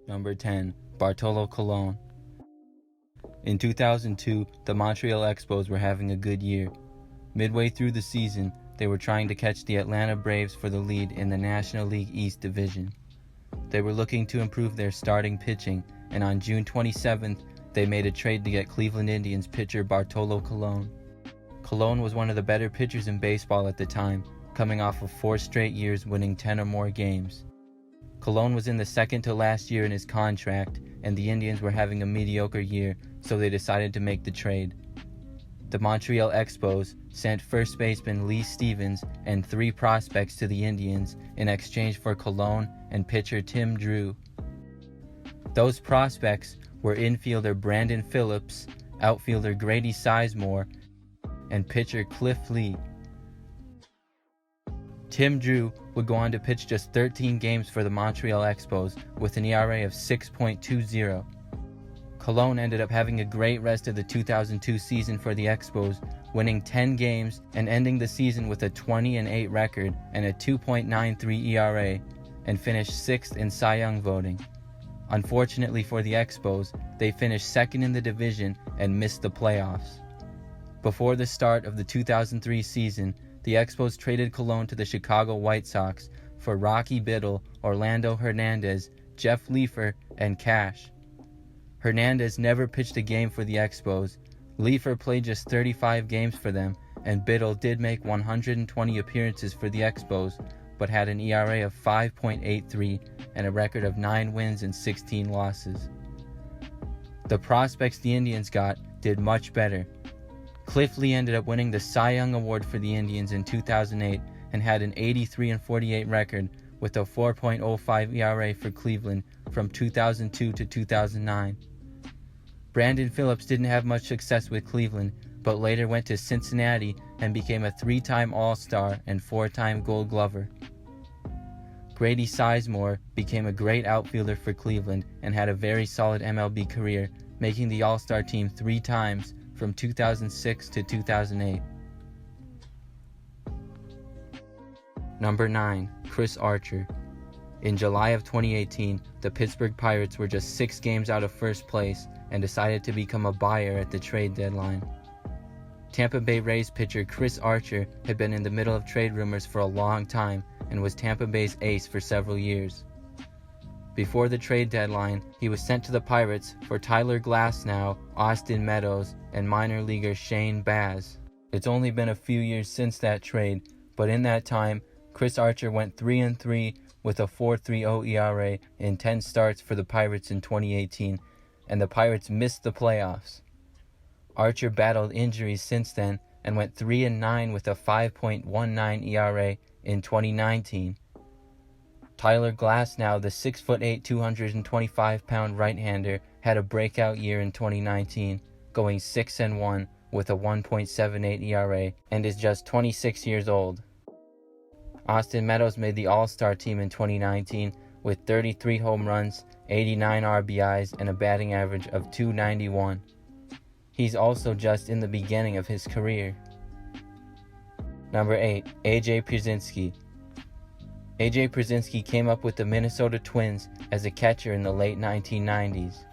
Number 10. Bartolo Colon. In 2002, the Montreal Expos were having a good year. Midway through the season, they were trying to catch the Atlanta Braves for the lead in the National League East Division. They were looking to improve their starting pitching, and on June 27th, they made a trade to get Cleveland Indians pitcher Bartolo Colon. Colon was one of the better pitchers in baseball at the time, coming off of 4 straight years winning 10 or more games. Colon was in the second to last year in his contract, and the Indians were having a mediocre year, so they decided to make the trade. The Montreal Expos sent first baseman Lee Stevens and 3 prospects to the Indians in exchange for Colon and pitcher Tim Drew. Those prospects were infielder Brandon Phillips, outfielder Grady Sizemore, and pitcher Cliff Lee. Tim Drew would go on to pitch just 13 games for the Montreal Expos with an ERA of 6.20. Colon ended up having a great rest of the 2002 season for the Expos, winning 10 games and ending the season with a 20-8 record and a 2.93 ERA, and finished 6th in Cy Young voting. Unfortunately for the Expos, they finished 2nd in the division and missed the playoffs. Before the start of the 2003 season, the Expos traded Colon to the Chicago White Sox for Rocky Biddle, Orlando Hernandez, Jeff Leefer, and cash. Hernandez never pitched a game for the Expos. Leefer played just 35 games for them, and Biddle did make 120 appearances for the Expos, but had an ERA of 5.83 and a record of 9 wins and 16 losses. The prospects the Indians got did much better. Cliff Lee ended up winning the Cy Young Award for the Indians in 2008 and had an 83-48 record with a 4.05 ERA for Cleveland from 2002 to 2009. Brandon Phillips didn't have much success with Cleveland, but later went to Cincinnati and became a 3-time All-Star and 4-time Gold Glover. Grady Sizemore became a great outfielder for Cleveland and had a very solid MLB career, making the All-Star team 3 times from 2006 to 2008. Number 9. Chris Archer. In July of 2018, the Pittsburgh Pirates were just 6 games out of first place and decided to become a buyer at the trade deadline. Tampa Bay Rays pitcher Chris Archer had been in the middle of trade rumors for a long time and was Tampa Bay's ace for several years. Before the trade deadline, he was sent to the Pirates for Tyler Glasnow, Austin Meadows, and minor leaguer Shane Baz. It's only been a few years since that trade, but in that time, Chris Archer went 3-3 with a 4.30 ERA in 10 starts for the Pirates in 2018, and the Pirates missed the playoffs. Archer battled injuries since then and went 3-9 with a 5.19 ERA in 2019. Tyler Glasnow, the 6'8", 225-pound right-hander, had a breakout year in 2019, going 6-1 with a 1.78 ERA, and is just 26 years old. Austin Meadows made the All-Star team in 2019 with 33 home runs, 89 RBIs, and a batting average of .291. He's also just in the beginning of his career. Number 8. A.J. Pierzinski. A.J. Pierzinski came up with the Minnesota Twins as a catcher in the late 1990s.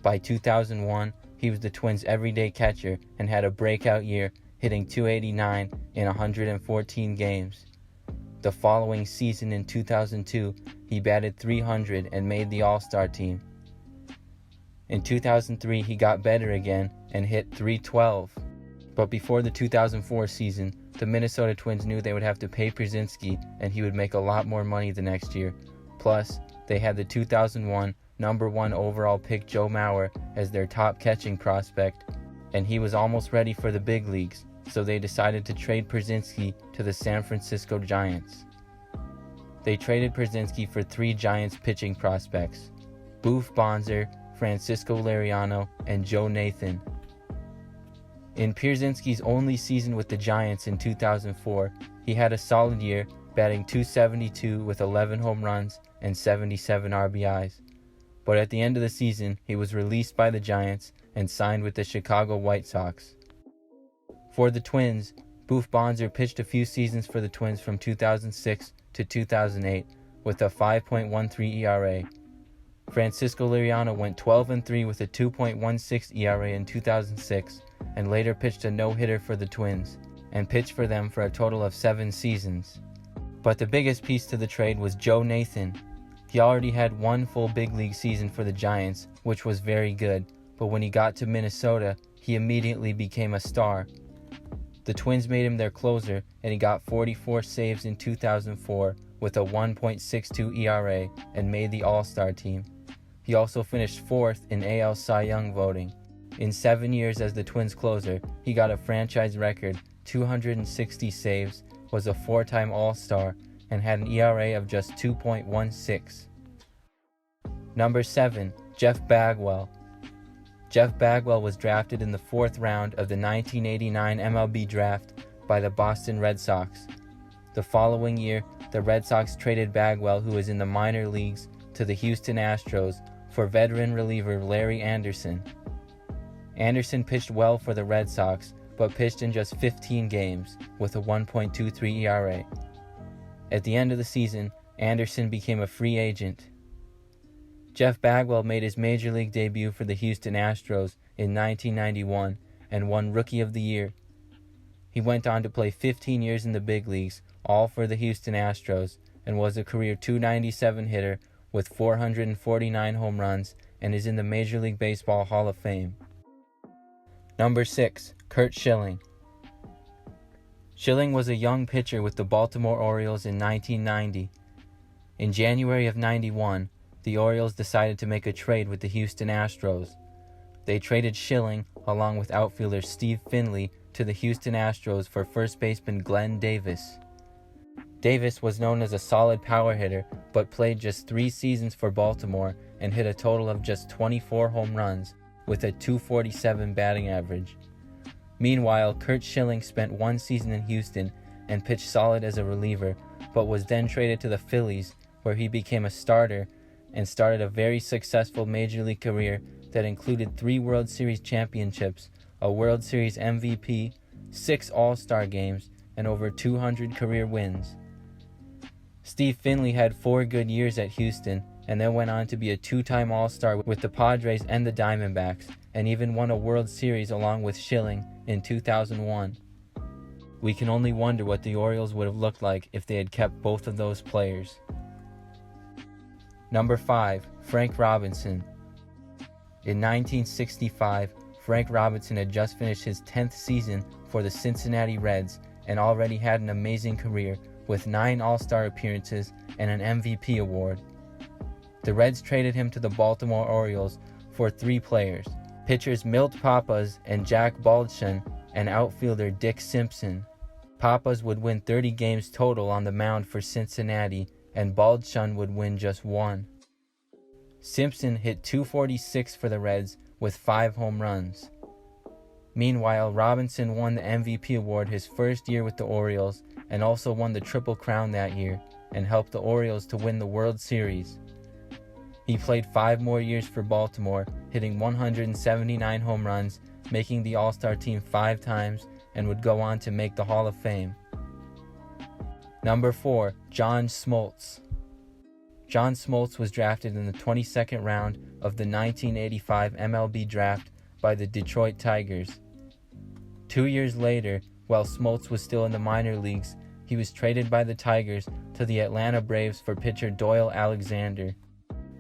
By 2001, he was the Twins' everyday catcher and had a breakout year, hitting .289 in 114 games. The following season in 2002, he batted .300 and made the All-Star team. In 2003, he got better again and hit .312. But before the 2004 season, the Minnesota Twins knew they would have to pay Pierzinski and he would make a lot more money the next year. Plus, they had the 2001 number 1 overall pick Joe Mauer as their top catching prospect, and he was almost ready for the big leagues, so they decided to trade Pierzinski to the San Francisco Giants. They traded Pierzinski for 3 Giants pitching prospects: Boof Bonser, Francisco Liriano, and Joe Nathan. In Pierzinski's only season with the Giants in 2004, he had a solid year, batting .272 with 11 home runs and 77 RBIs. But at the end of the season, he was released by the Giants and signed with the Chicago White Sox. For the Twins, Boof Bonser pitched a few seasons for the Twins from 2006 to 2008 with a 5.13 ERA. Francisco Liriano went 12-3 with a 2.16 ERA in 2006 and later pitched a no-hitter for the Twins and pitched for them for a total of 7 seasons. But the biggest piece to the trade was Joe Nathan. He already had one full big league season for the Giants, which was very good, but when he got to Minnesota, he immediately became a star. The Twins made him their closer, and he got 44 saves in 2004 with a 1.62 ERA and made the All-Star team. He also finished 4th in AL Cy Young voting. In 7 years as the Twins closer, he got a franchise record 260 saves, was a 4-time All-Star, and had an ERA of just 2.16. Number 7. Jeff Bagwell. Jeff Bagwell was drafted in the 4th round of the 1989 MLB draft by the Boston Red Sox. The following year, the Red Sox traded Bagwell, who was in the minor leagues, to the Houston Astros for veteran reliever Larry Anderson. Anderson pitched well for the Red Sox, but pitched in just 15 games with a 1.23 ERA. At the end of the season, Anderson became a free agent. Jeff Bagwell made his major league debut for the Houston Astros in 1991 and won Rookie of the Year. He went on to play 15 years in the big leagues, all for the Houston Astros, and was a career .297 hitter with 449 home runs and is in the Major League Baseball Hall of Fame. Number 6. Curt Schilling. Schilling was a young pitcher with the Baltimore Orioles in 1990. In January of 91, the Orioles decided to make a trade with the Houston Astros. They traded Schilling, along with outfielder Steve Finley, to the Houston Astros for first baseman Glenn Davis. Davis was known as a solid power hitter, but played just 3 seasons for Baltimore and hit a total of just 24 home runs, with a .247 batting average. Meanwhile, Curt Schilling spent 1 season in Houston and pitched solid as a reliever, but was then traded to the Phillies, where he became a starter and started a very successful major league career that included 3 World Series championships, a World Series MVP, 6 All-Star games, and over 200 career wins. Steve Finley had 4 good years at Houston, and then went on to be a 2-time All-Star with the Padres and the Diamondbacks, and even won a World Series along with Schilling in 2001. We can only wonder what the Orioles would have looked like if they had kept both of those players. Number 5. Frank Robinson. In 1965, Frank Robinson had just finished his 10th season for the Cincinnati Reds and already had an amazing career with 9 All-Star appearances and an MVP award. The Reds traded him to the Baltimore Orioles for 3 players, pitchers Milt Pappas and Jack Baldschun, and outfielder Dick Simpson. Pappas would win 30 games total on the mound for Cincinnati, and Baldschun would win just 1. Simpson hit .246 for the Reds with 5 home runs. Meanwhile, Robinson won the MVP award his first year with the Orioles and also won the Triple Crown that year and helped the Orioles to win the World Series. He played 5 more years for Baltimore, hitting 179 home runs, making the All-Star team 5 times, and would go on to make the Hall of Fame. Number 4. John Smoltz. John Smoltz was drafted in the 22nd round of the 1985 MLB draft by the Detroit Tigers. 2 years later, while Smoltz was still in the minor leagues, he was traded by the Tigers to the Atlanta Braves for pitcher Doyle Alexander.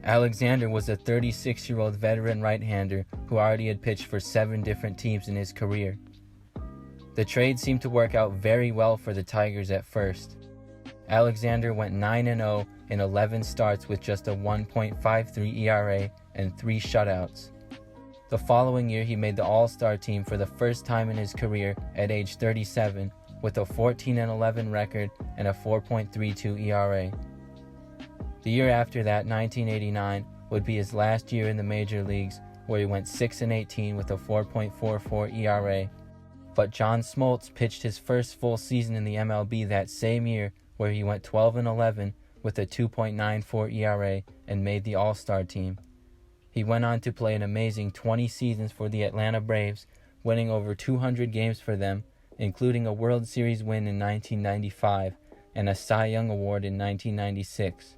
Alexander was a 36-year-old veteran right-hander who already had pitched for 7 different teams in his career. The trade seemed to work out very well for the Tigers at first. Alexander went 9-0 in 11 starts with just a 1.53 ERA and 3 shutouts. The following year, he made the All-Star team for the first time in his career at age 37 with a 14-11 record and a 4.32 ERA. The year after that, 1989, would be his last year in the major leagues, where he went 6-18 with a 4.44 ERA. But John Smoltz pitched his first full season in the MLB that same year, where he went 12-11 with a 2.94 ERA and made the All-Star team. He went on to play an amazing 20 seasons for the Atlanta Braves, winning over 200 games for them, including a World Series win in 1995 and a Cy Young Award in 1996.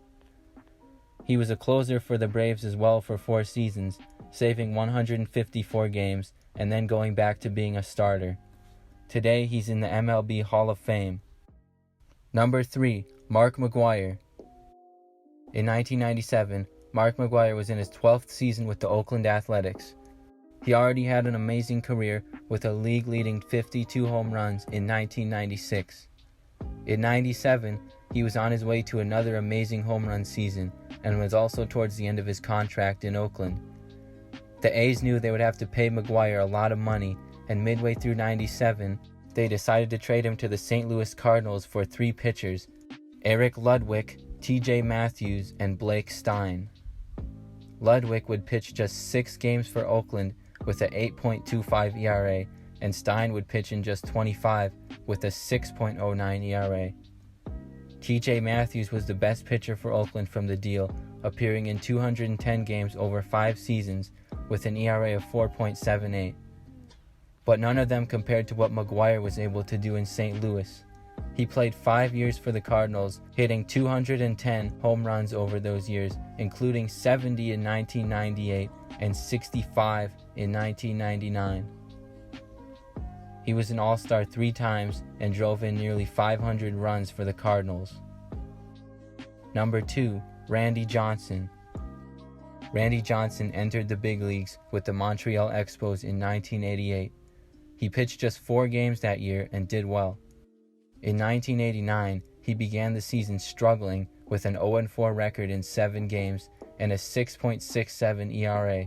He was a closer for the Braves as well for 4 seasons, saving 154 games and then going back to being a starter. Today, he's in the MLB Hall of Fame. Number 3, Mark McGwire. In 1997, Mark McGwire was in his 12th season with the Oakland Athletics. He already had an amazing career with a league-leading 52 home runs in 1996. In 97, he was on his way to another amazing home run season and was also towards the end of his contract in Oakland. The A's knew they would have to pay McGwire a lot of money, and midway through 97, they decided to trade him to the St. Louis Cardinals for 3 pitchers, Eric Ludwig, T.J. Matthews, and Blake Stein. Ludwig would pitch just 6 games for Oakland with a 8.25 ERA, and Stein would pitch in just 25 with a 6.09 ERA. T.J. Matthews was the best pitcher for Oakland from the deal, appearing in 210 games over 5 seasons with an ERA of 4.78. But none of them compared to what McGwire was able to do in St. Louis. He played 5 years for the Cardinals, hitting 210 home runs over those years, including 70 in 1998 and 65 in 1999. He was an All-Star 3 times and drove in nearly 500 runs for the Cardinals. Number 2, Randy Johnson. Randy Johnson entered the big leagues with the Montreal Expos in 1988. He pitched just 4 games that year and did well. In 1989, he began the season struggling with an 0-4 record in 7 games and a 6.67 ERA.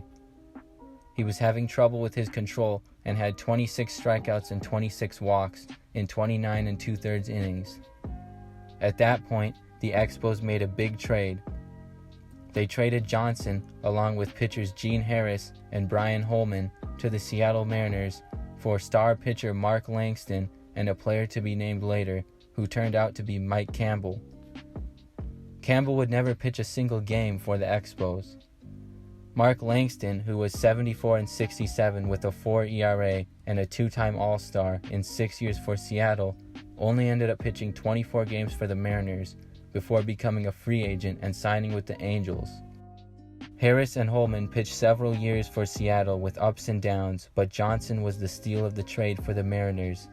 He was having trouble with his control and had 26 strikeouts and 26 walks in 29 2/3 innings. At that point, the Expos made a big trade. They traded Johnson, along with pitchers Gene Harris and Brian Holman, to the Seattle Mariners for star pitcher Mark Langston and a player to be named later, who turned out to be Mike Campbell. Campbell would never pitch a single game for the Expos. Mark Langston, who was 74 and 67 with a 4 ERA and a 2-time All-Star in 6 years for Seattle, only ended up pitching 24 games for the Mariners before becoming a free agent and signing with the Angels. Harris and Holman pitched several years for Seattle with ups and downs, but Johnson was the steal of the trade for the Mariners.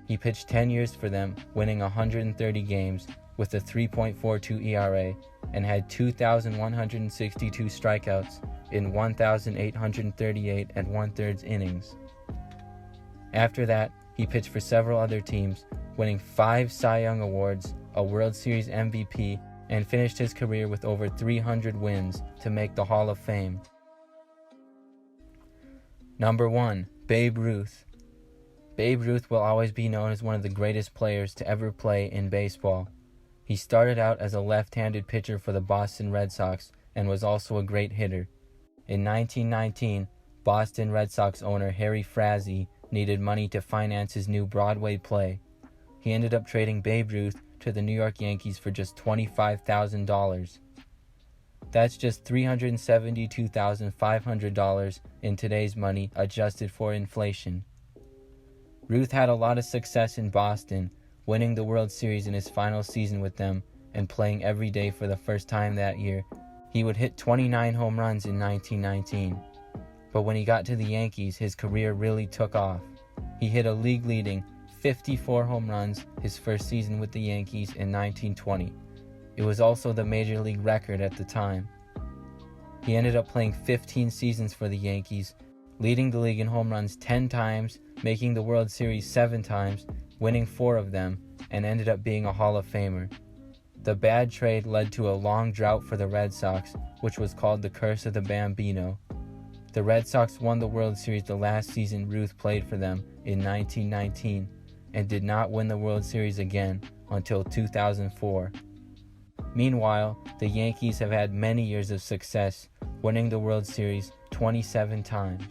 He pitched 10 years for them, winning 130 games with a 3.42 ERA and had 2,162 strikeouts in 1,838 1/3 innings. After that, he pitched for several other teams, winning 5 Cy Young Awards, a World Series MVP, and finished his career with over 300 wins to make the Hall of Fame. Number 1, Babe Ruth. Babe Ruth will always be known as one of the greatest players to ever play in baseball. He started out as a left-handed pitcher for the Boston Red Sox and was also a great hitter. In 1919, Boston Red Sox owner Harry Frazee needed money to finance his new Broadway play. He ended up trading Babe Ruth to the New York Yankees for just $25,000. That's just $372,500 in today's money, adjusted for inflation. Ruth had a lot of success in Boston, winning the World Series in his final season with them and playing every day for the first time that year. He would hit 29 home runs in 1919. But when he got to the Yankees, his career really took off. He hit a league-leading 54 home runs his first season with the Yankees in 1920. It was also the major league record at the time. He ended up playing 15 seasons for the Yankees, leading the league in home runs 10 times, making the World Series 7 times, winning 4 of them, and ended up being a Hall of Famer. The bad trade led to a long drought for the Red Sox, which was called the Curse of the Bambino. The Red Sox won the World Series the last season Ruth played for them in 1919, and did not win the World Series again until 2004. Meanwhile, the Yankees have had many years of success, winning the World Series 27 times.